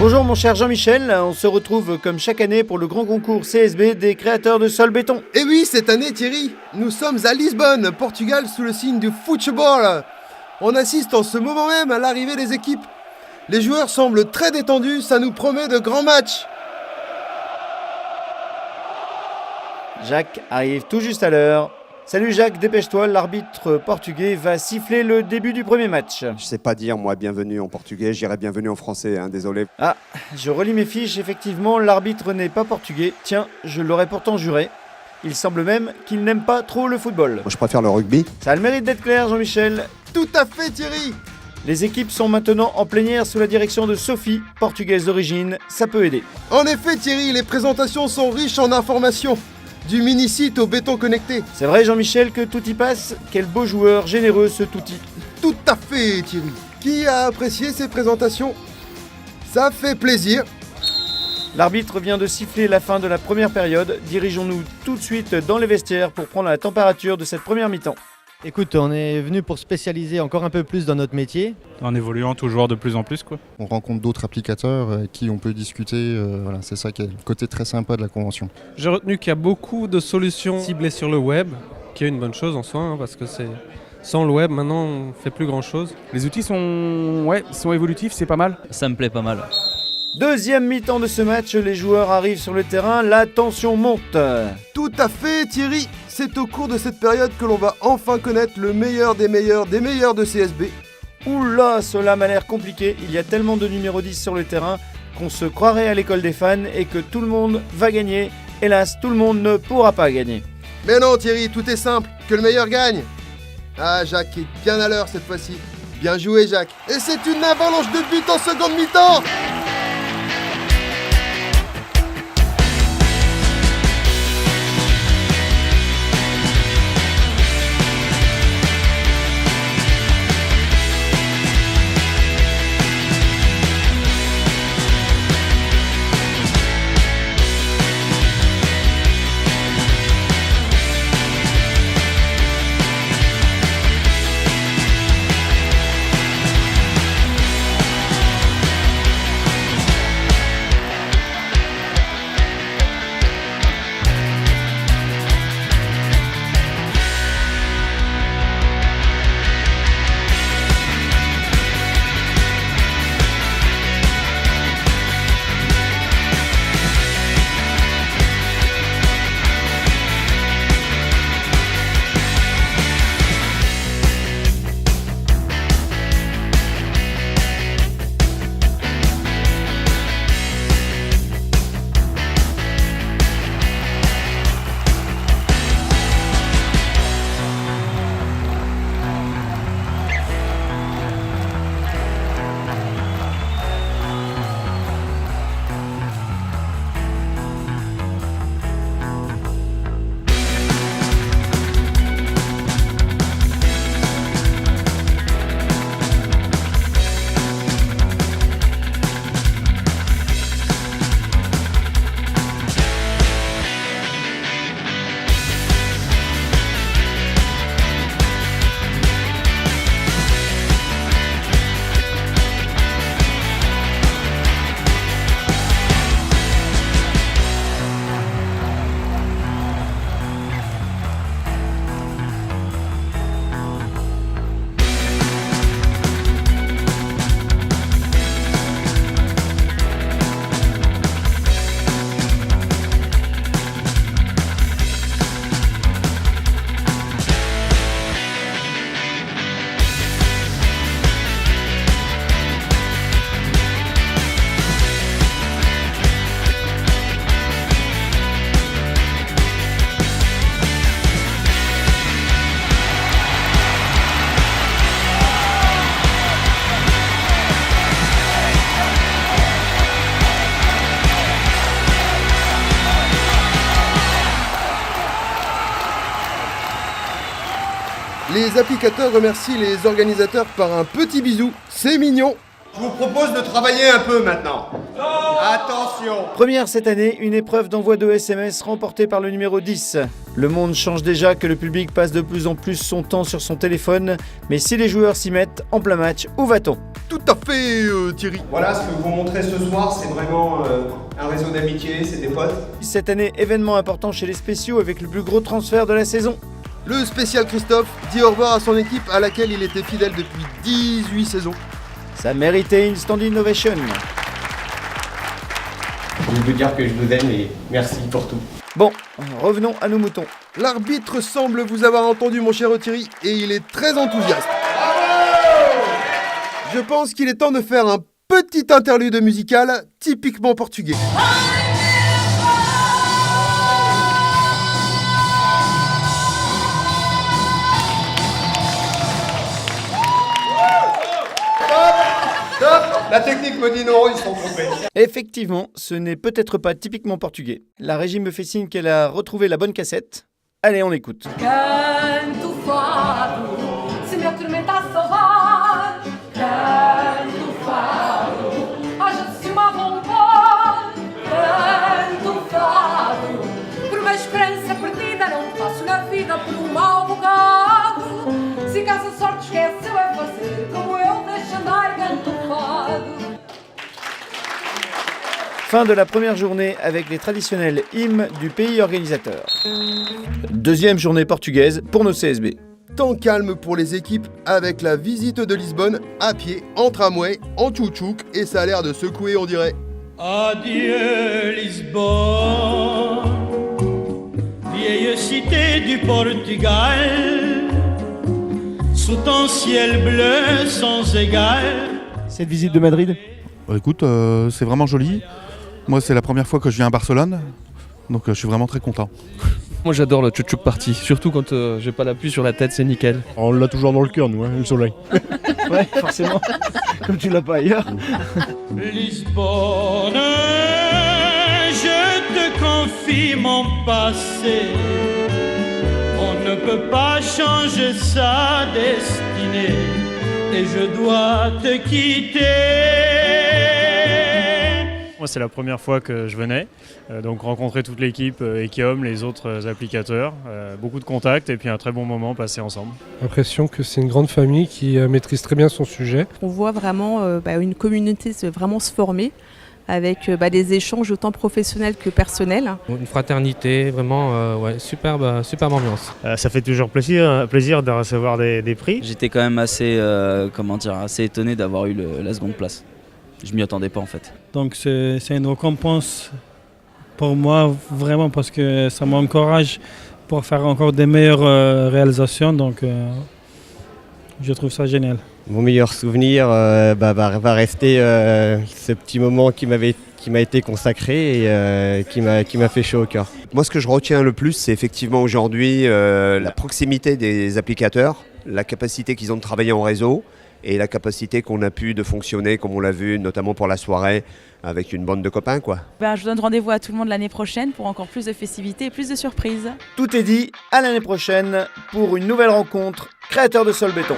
Bonjour mon cher Jean-Michel, on se retrouve comme chaque année pour le grand concours CSB des créateurs de sol béton. Et oui, cette année Thierry, nous sommes à Lisbonne, Portugal, sous le signe du football. On assiste en ce moment même à l'arrivée des équipes. Les joueurs semblent très détendus, ça nous promet de grands matchs. Jacques arrive tout juste à l'heure. Salut Jacques, dépêche-toi, l'arbitre portugais va siffler le début du premier match. Je sais pas dire, moi, bienvenue en portugais, j'irai bienvenue en français, désolé. Ah, je relis mes fiches, effectivement, l'arbitre n'est pas portugais. Tiens, je l'aurais pourtant juré. Il semble même qu'il n'aime pas trop le football. Moi, je préfère le rugby. Ça a le mérite d'être clair, Jean-Michel. Tout à fait Thierry. Les équipes sont maintenant en plénière sous la direction de Sophie, portugaise d'origine. Ça peut aider. En effet Thierry, les présentations sont riches en informations. Du mini-site au béton connecté. C'est vrai Jean-Michel que tout y passe. Quel beau joueur généreux ce touti. Tout à fait Thierry. Qui a apprécié ces présentations? Ça fait plaisir. L'arbitre vient de siffler la fin de la première période. Dirigeons-nous tout de suite dans les vestiaires pour prendre la température de cette première mi-temps. Écoute, on est venu pour spécialiser encore un peu plus dans notre métier. En évoluant toujours de plus en plus, quoi. On rencontre d'autres applicateurs avec qui on peut discuter, voilà, c'est ça qui est le côté très sympa de la convention. J'ai retenu qu'il y a beaucoup de solutions ciblées sur le web, qui est une bonne chose en soi, parce que sans le web, maintenant, on fait plus grand-chose. Les outils sont évolutifs, c'est pas mal. Ça me plaît pas mal. Deuxième mi-temps de ce match, les joueurs arrivent sur le terrain, la tension monte. Tout à fait Thierry. C'est au cours de cette période que l'on va enfin connaître le meilleur des meilleurs de CSB. Oula, cela m'a l'air compliqué, il y a tellement de numéro 10 sur le terrain qu'on se croirait à l'école des fans et que tout le monde va gagner. Hélas, tout le monde ne pourra pas gagner. Mais non Thierry, tout est simple, que le meilleur gagne. Ah, Jacques est bien à l'heure cette fois-ci. Bien joué Jacques. Et c'est une avalanche de buts en seconde mi-temps. Les applicateurs remercient les organisateurs par un petit bisou. C'est mignon. Je vous propose de travailler un peu maintenant. Attention! Première cette année, une épreuve d'envoi de SMS remportée par le numéro 10. Le monde change déjà que le public passe de plus en plus son temps sur son téléphone, mais si les joueurs s'y mettent en plein match, où va-t-on? Tout à fait, Thierry. Voilà, ce que vous montrez ce soir, c'est vraiment un réseau d'amitié, c'est des potes. Cette année, événement important chez les spéciaux avec le plus gros transfert de la saison. Le spécial Christophe dit au revoir à son équipe à laquelle il était fidèle depuis 18 saisons. Ça méritait une standing ovation. Je veux dire que je vous aime et merci pour tout. Bon, revenons à nos moutons. L'arbitre semble vous avoir entendu, mon cher Thierry, et il est très enthousiaste. Je pense qu'il est temps de faire un petit interlude musical typiquement portugais. La technique me dit non, ils sont trompés. Effectivement, ce n'est peut-être pas typiquement portugais. La régie me fait signe qu'elle a retrouvé la bonne cassette. Allez, on écoute. Canto fado, se me atormenta a saudade. Canto fado, haja-se uma vontade. Canto fado, por uma esperança perdida, não passo na vida por mau bocado. Se caso a sorte esqueceu a fazer, como eu deixo andar, canto fado. Fin de la première journée avec les traditionnels hymnes du pays organisateur. Deuxième journée portugaise pour nos CSB. Temps calme pour les équipes avec la visite de Lisbonne à pied, en tramway, en tchouc-tchouc, et ça a l'air de secouer, on dirait. Adieu Lisbonne, vieille cité du Portugal, sous ton ciel bleu sans égal. Cette visite de Madrid? Écoute, c'est vraiment joli. Moi, c'est la première fois que je viens à Barcelone, donc je suis vraiment très content. Moi j'adore le tchouc party, surtout quand j'ai pas la pluie sur la tête, c'est nickel. On l'a toujours dans le cœur, nous, le soleil. Ouais, forcément. Comme tu l'as pas ailleurs. Lisbonne, je te confie mon passé. On ne peut pas changer sa destinée et je dois te quitter. Moi, c'est la première fois que je venais, donc rencontrer toute l'équipe, Ekiom, les autres applicateurs, beaucoup de contacts et puis un très bon moment passé ensemble. L'impression que c'est une grande famille qui maîtrise très bien son sujet. On voit vraiment une communauté vraiment se former avec des échanges autant professionnels que personnels. Une fraternité, vraiment superbe ambiance. Ça fait toujours plaisir de recevoir des prix. J'étais quand même assez étonné d'avoir eu la seconde place. Je m'y attendais pas en fait. Donc c'est une récompense pour moi vraiment parce que ça m'encourage pour faire encore des meilleures réalisations. Donc je trouve ça génial. Mon meilleur souvenir va rester ce petit moment qui m'a été consacré et qui m'a fait chaud au cœur. Moi, ce que je retiens le plus, c'est effectivement aujourd'hui la proximité des applicateurs, la capacité qu'ils ont de travailler en réseau et la capacité qu'on a pu de fonctionner, comme on l'a vu, notamment pour la soirée, avec une bande de copains, quoi. Je donne rendez-vous à tout le monde l'année prochaine pour encore plus de festivités et plus de surprises. Tout est dit, à l'année prochaine pour une nouvelle rencontre créateur de sol béton.